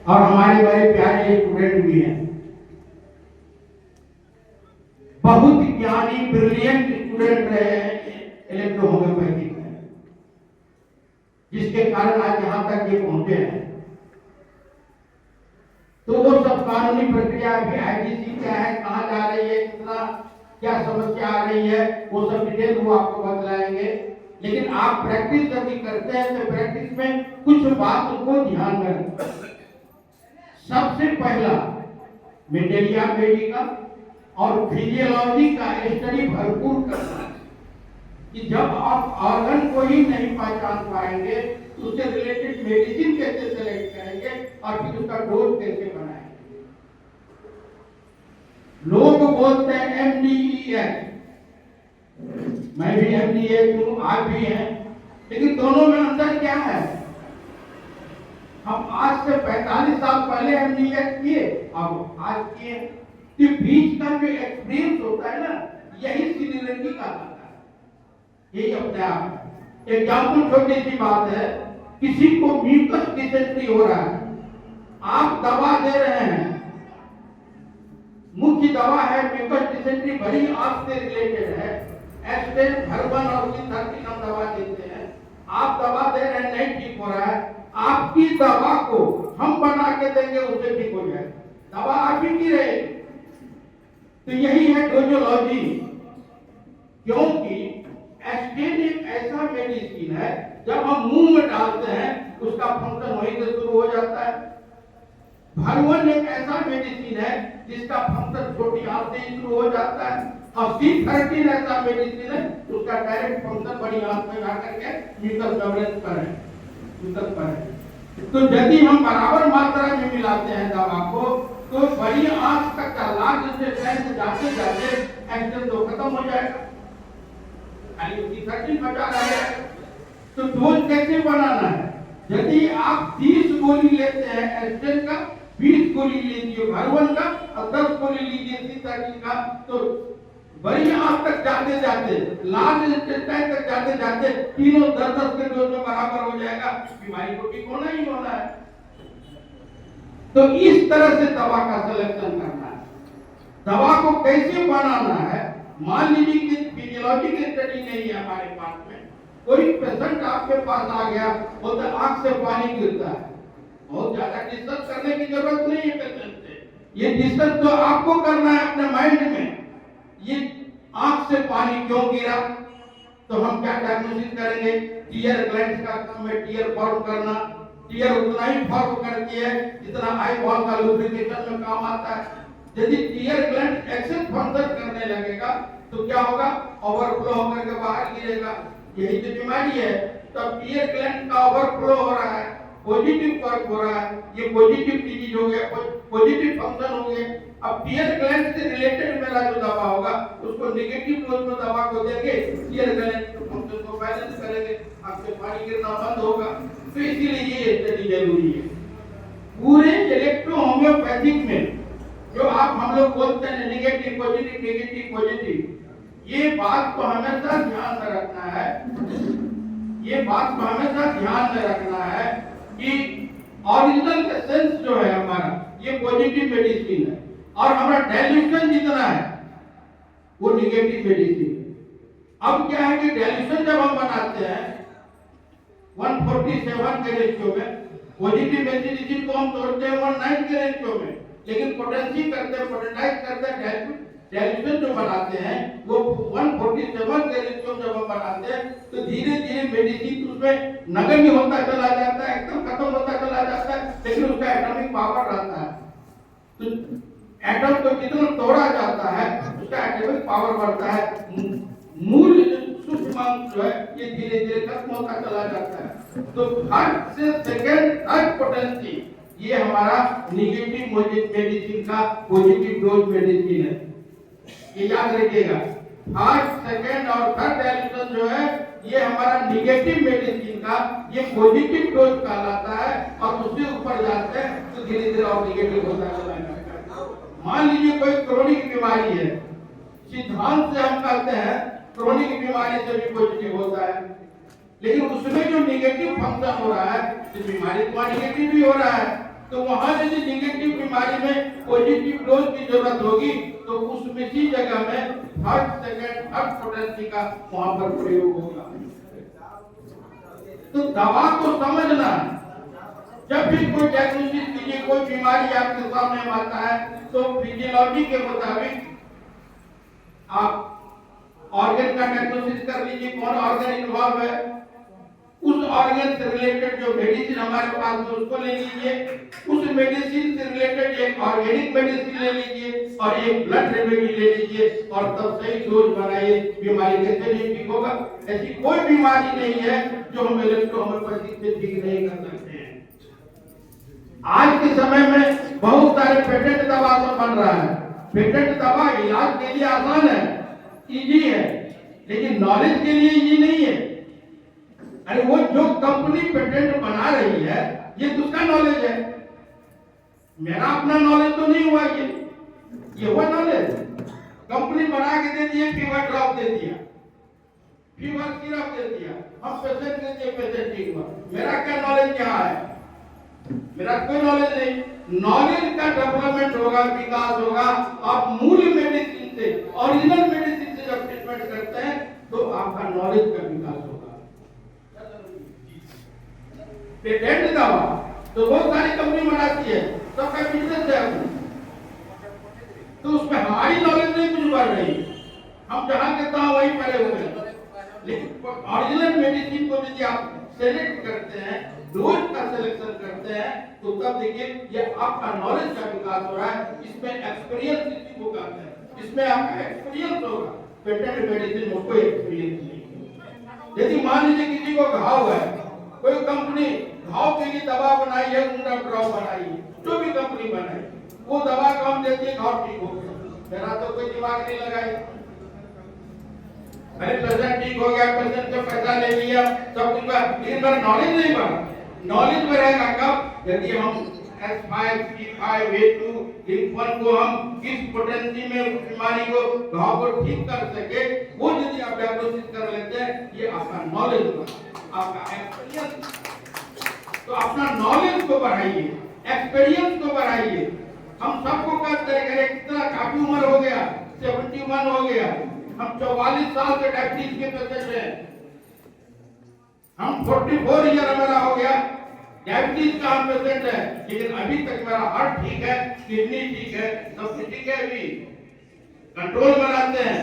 और हमारे बड़े प्यारे स्टूडेंट भी हैं, बहुत ज्ञानी ब्रिलियंट स्टूडेंट रहे हैं इलेक्ट्रोहोम्योपैथिक में, जिसके कारण आज यहां तक ये पहुंचे हैं। तो वो सब कानूनी प्रक्रिया भी आईडीसी क्या है, कहाँ जा रही है, कितना क्या समस्या आ रही है, वो सब डिटेल वो आपको बतलाएंगे। लेकिन आप प्रैक्टिस जब भी करते हैं तो प्रैक्टिस में कुछ बात को ध्यान में रखें। सबसे पहला मेंडेलिया मेडिका और फिजियोलॉजी का स्टडी भरपूर करना है कि जब आप ऑर्गन को ही नहीं पहचान पाएंगे तो उससे रिलेटेड मेडिसिन कैसे सेलेक्ट करेंगे और फिर उसका डोज कैसे बनाएंगे। लोग बोलते हैं एमडीईएस, मैं भी एमडीएस हूं, आप भी हैं, लेकिन दोनों में अंतर क्या है? हम आज से 45 साल पहले एमडीएस किए, अब आज किए, कि बीच का जो एक्सपीरियंस होता है ना, यही सीनियरिटी का होता है। यही अपने आप एग्जाम्पल, छोटी सी बात है, किसी को म्यूकस डिसेंट्री हो रहा है, आप दवा दे रहे हैं, मुख्य दवा है म्यूकस डिसेंट्री, बड़ी आंत से रिलेटेड है, एस्टेन हर्बन और सिंथेटिक हम दवा देते हैं, आप दवा दे रहे हैं, नहीं ठीक हो रहा है, आपकी दवा को हम बना के देंगे, उससे ठीक हो जाए, दवा आप ही की रहेगी। तो यही है डोजोलॉजी, क्योंकि एस्टेन एक ऐसा मेडिसिन है जब हम मुंह में डालते हैं उसका फंक्शन वहीं से शुरू हो जाता है। भरवन एक ऐसा मेडिसिन है जिसका फंक्शन छोटी आंत से शुरू हो जाता है, और C13 ऐसा मेडिसिन है उसका डायरेक्ट फंक्शन बड़ी आंत में जाकर के म्यूकस मेम्ब्रेन पर है, म्यूकस पर है। तो यदि हम बराबर मात्रा में मिलाते हैं दवा को तो बड़ी आंत तक का लार्ज इंटेस्टाइन जाते जाते एक्शन तो खत्म हो जाएगा, खाली C13 बचा रहेगा। तो डोज कैसे बनाना है? यदि आप 30 गोली लेते हैं एस्टेन का, 20 गोली लीजिए भरवन का और 10 गोली लीजिए C13 का, तो बड़ी आंत तक जाते जाते, लार्ज इंटेस्टाइन तक जाते जाते तीनों 10-10 के डोज में बराबर हो जाएगा, बीमारी को ठीक होना ही होना है। तो इस तरह से दवा का सिलेक्शन करना है, दवा को कैसे बनाना है। मान लीजिए कि फिजियोलॉजी की स्टडी नहीं है हमारे पास में, कोई पेशेंट आपके पास आ गया, बोलते आंख से पानी गिरता है, बहुत ज्यादा डिस्कस करने की जरूरत नहीं है पेशेंट से, ये डिस्कस तो आपको करना है अपने माइंड में, ये आंख से पानी क्यों गिरा, तो हम क्या डायग्नोसिस करेंगे? टीयर ग्लैंड का काम है टीयर फॉर्म करना, टीयर उतना ही फॉर्म करती है जितना आई बॉल का लुब्रिकेशन में काम आता है। यदि टीयर ग्लैंड एक्सेस फंक्शन करने लगेगा तो क्या होगा? ओवरफ्लो होकर के बाहर गिरेगा, यही तो बीमारी है। तब टीयर ग्लैंड का ओवरफ्लो हो रहा है, पॉजिटिव वर्क हो रहा है, ये पॉजिटिव डिजीज हो गया, पॉजिटिव फंक्शन हो गया। अब टीयर ग्लैंड से रिलेटेड मेरा जो दवा होगा उसको नेगेटिव डोज में दवा को देंगे, टीयर ग्लैंड के फंक्शन को बैलेंस करेंगे, आपसे पानी गिरना बंद होगा। तो इसीलिए ये स्टडी जरूरी है। पूरे इलेक्ट्रो होम्योपैथिक में जो आप हम लोग बोलते हैं नेगेटिव पॉजिटिव नेगेटिव पॉजिटिव, ये बात को हमेशा ध्यान में रखना है, ये बात को हमेशा ध्यान में रखना है कि ओरिजिनल एसेंस जो है हमारा ये पॉजिटिव मेडिसिन है और हमारा डाइल्यूशन जितना है वो नेगेटिव मेडिसिन है। अब क्या है कि डाइल्यूशन जब हम बनाते हैं 147 के रेशियो में, पॉजिटिव मेडिसिन को हम तोड़ते हैं 19 के रेशियो में, लेकिन पोटेंसी करते हैं, पोटेंटाइज करते हैं, डाइल्यूशन जो बनाते हैं वो 147 के रेशियो जब हम बनाते हैं तो धीरे धीरे मेडिसिन उसमें नगण्य होता चला जाता है, एकदम खत्म होता चला जाता है, लेकिन उसका एटॉमिक पावर रहता है। तो एटम को जितना तोड़ा जाता है उसका एटॉमिक पावर बढ़ता है, मूल सूक्ष्म जो है ये धीरे धीरे खत्म होता चला जाता है। तो फर्स्ट से सेकंड थर्ड पोटेंसी ये हमारा नेगेटिव मेडिसिन का पॉजिटिव डोज मेडिसिन है, ये याद रखिएगा। फर्स्ट सेकंड और थर्ड डाइल्यूशन जो है ये हमारा नेगेटिव मेडिसिन का ये पॉजिटिव डोज कहलाता है, और उससे ऊपर जाते हैं तो धीरे धीरे और नेगेटिव होता चला जाता है। मान लीजिए कोई क्रोनिक बीमारी है, सिद्धांत से हम कहते हैं क्रोनिक बीमारी से भी पॉजिटिव होता है, लेकिन उसमें जो नेगेटिव फंक्शन हो रहा है तो बीमारी तो नेगेटिव भी हो रहा है, तो वहां यदि निगेटिव बीमारी में पॉजिटिव डोज की जरूरत होगी तो उसमें इसी जगह में थर्ड सेकंड थर्ड पोटेंसी का वहां पर प्रयोग होगा। तो दवा को समझना, जब भी कोई डायग्नोसिस कीजिए, कोई बीमारी आपके सामने आता है तो फिजियोलॉजी के मुताबिक आप ऑर्गन का डायग्नोसिस कर लीजिए, कौन ऑर्गन इन्वॉल्व है, उस ऑर्गन से रिलेटेड जो मेडिसिन हमारे पास है उसको ले लीजिए, उस मेडिसिन से रिलेटेड एक ऑर्गेनिक मेडिसिन ले लीजिए और एक ब्लड रेमेडी ले लीजिए और तब सही डोज बनाइए। बीमारी कैसे नहीं ठीक होगा? ऐसी कोई बीमारी नहीं है जो हम इलेक्ट्रोहोम्योपैथी से ठीक नहीं कर सकते हैं। आज के समय में बहुत सारे पेटेंट दवा सब बन रहा है। पेटेंट दवा इलाज के लिए आसान है, इजी है, लेकिन नॉलेज के लिए इजी नहीं है। अरे वो जो कंपनी पेटेंट बना रही है ये तो उसका नॉलेज है, मेरा अपना नॉलेज तो नहीं हुआ। ये हुआ नॉलेज। कंपनी बना के दे दिए, फीवर ड्रॉप दे दिया, फीवर सिरप दे दिया, हम पेशेंट दे दिए, पेशेंट ठीक हुआ। मेरा क्या नॉलेज क्या है? मेरा कोई नॉलेज नहीं। नॉलेज का डेवलपमेंट होगा, विकास होगा। आप मूल मेडिसिन से, ओरिजिनल मेडिसिन से जब ट्रीटमेंट करते हैं तो आपका नॉलेज का विकास होगा। पेटेंट दवा तो बहुत सारी कंपनी बनाती है, सबका बिजनेस है, तो उसमें हमारी नॉलेज नहीं कुछ बढ़ रही। हम जहां के तहां वहीं पड़े हुए हैं। लेकिन ओरिजिनल मेडिसिन को यदि आप सेलेक्ट करते हैं, डोज का सिलेक्शन करते हैं, तो तब देखिए ये आपका नॉलेज का विकास हो रहा है। इसमें एक्सपीरियंस किसी को कहते हैं, इसमें आपका एक्सपीरियंस होगा। पेटेंट मेडिसिन में कोई एक्सपीरियंस नहीं। यदि मान लीजिए किसी को घाव है, कोई कंपनी घाव के लिए दवा बनाई है, उंगरा ड्रॉप बनाई है, जो भी कंपनी बनाई, वो दवा काम देती है, घाव ठीक हो गया। मेरा तो कोई दिमाग नहीं लगाए, अरे पेशेंट ठीक हो गया, पेशेंट से पैसा ले लिया, सब कुछ, लेकिन मेरा नॉलेज नहीं बढ़ा। नॉलेज बढ़ेगा कब? यदि हम S5, T5, A2, लिम्फ-1 को हम किस पोटेंसी में बीमारी को, घाव को ठीक कर सके, वो यदि आप डायग्नोसिस कर लेते हैं, ये आपका नॉलेज होगा, आपका एक्सपीरियंस। तो अपना नॉलेज को बढ़ाइए, एक्सपीरियंस को बढ़ाइए। हम सबको कहते हैं कि कितना काफी उम्र हो गया, 71 हो गया, हम 44 साल के डायबिटीज के पेशेंट हैं, हम 44 ईयर हमारा हो गया, डायबिटीज का हम पेशेंट है, लेकिन अभी तक मेरा हार्ट ठीक है, किडनी ठीक है, सब ठीक है, अभी कंट्रोल में रहते हैं।